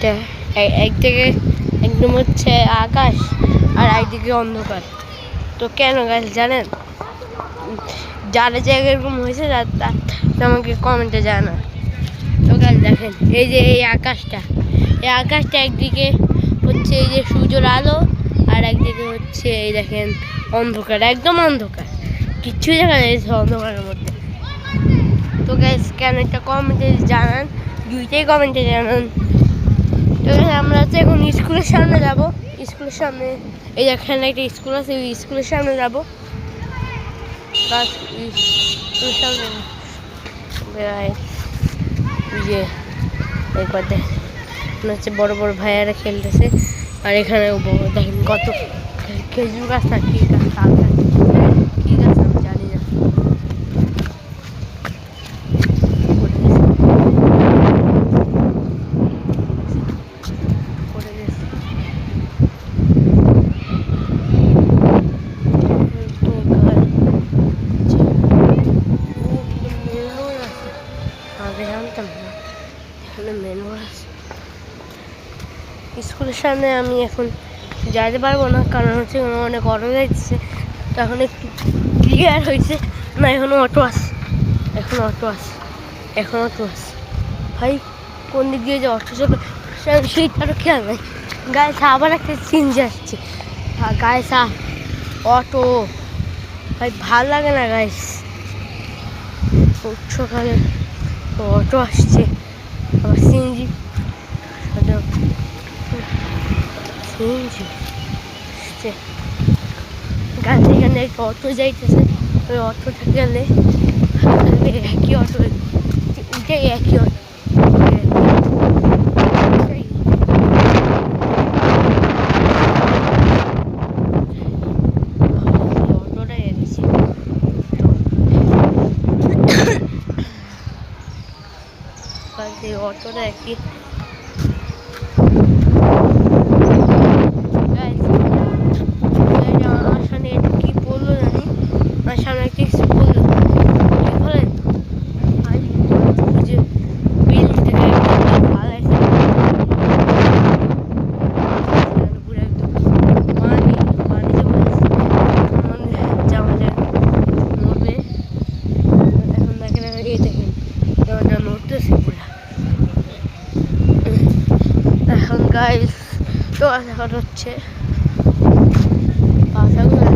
এটা একদিকে একদম হচ্ছে আকাশ আর একদিকে অন্ধকার। তো কেন গাছ জানেন? যারা জায়গায় এরকম হয়েছে আমাকে কমেন্টে জানা। তো গাছ দেখেন এই যে এই আকাশটা একদিকে হচ্ছে এই যে সূর্যের আলো আর একদিকে হচ্ছে এই দেখেন অন্ধকার, একদম অন্ধকার, কিচ্ছুই দেখা যাচ্ছে অন্ধকারের মধ্যে। তো গাইস কেন একটা কমেন্টে জানান, দুইটাই কমেন্টে জানান। তো আমরা তো এখন স্কুলের সামনে যাব, স্কুলের সামনে এই এখানে একটা স্কুল আছে, ওই স্কুলের সামনে যাবো। স্কুলের সামনে যে একবার দেখেন হচ্ছে বড় বড় ভাইয়ারা খেলতেছে, আর এখানে দেখেন কত খেজুর গাছ না কি গাছ, তাল গাছ, কি গাছ আমি জানি না। স্কুলের সামনে আমি এখন যেতে পারবো না, কারণ হচ্ছে অনেক অটো যাচ্ছে। তো এখন একটু ক্লিয়ার হয়েছে না, এখনো অটো আছে, এখন অটো আছে ভাই। কোন দিক দিয়ে যে অটো চলে সেইটারও খেয়াল নাই। গায়ে আবার একটা চিনজে আসছে, গায়ে অটো ভাই, ভাল লাগে না গাইস। সকালে অটো আসছে, আবার সিএনজি আসছে। এখানে একটা অটো যাইতেছে, ওই অটোটা গেলে একই অটো, ওইটাই একই অটো। অটোটা একই। আমার সামনে এটা কি বললো জানি, আমার সামনে একটা কিছু বললো বলেন যে বিল থেকে এখন গাইস তো এখন হচ্ছে পাতাগুলো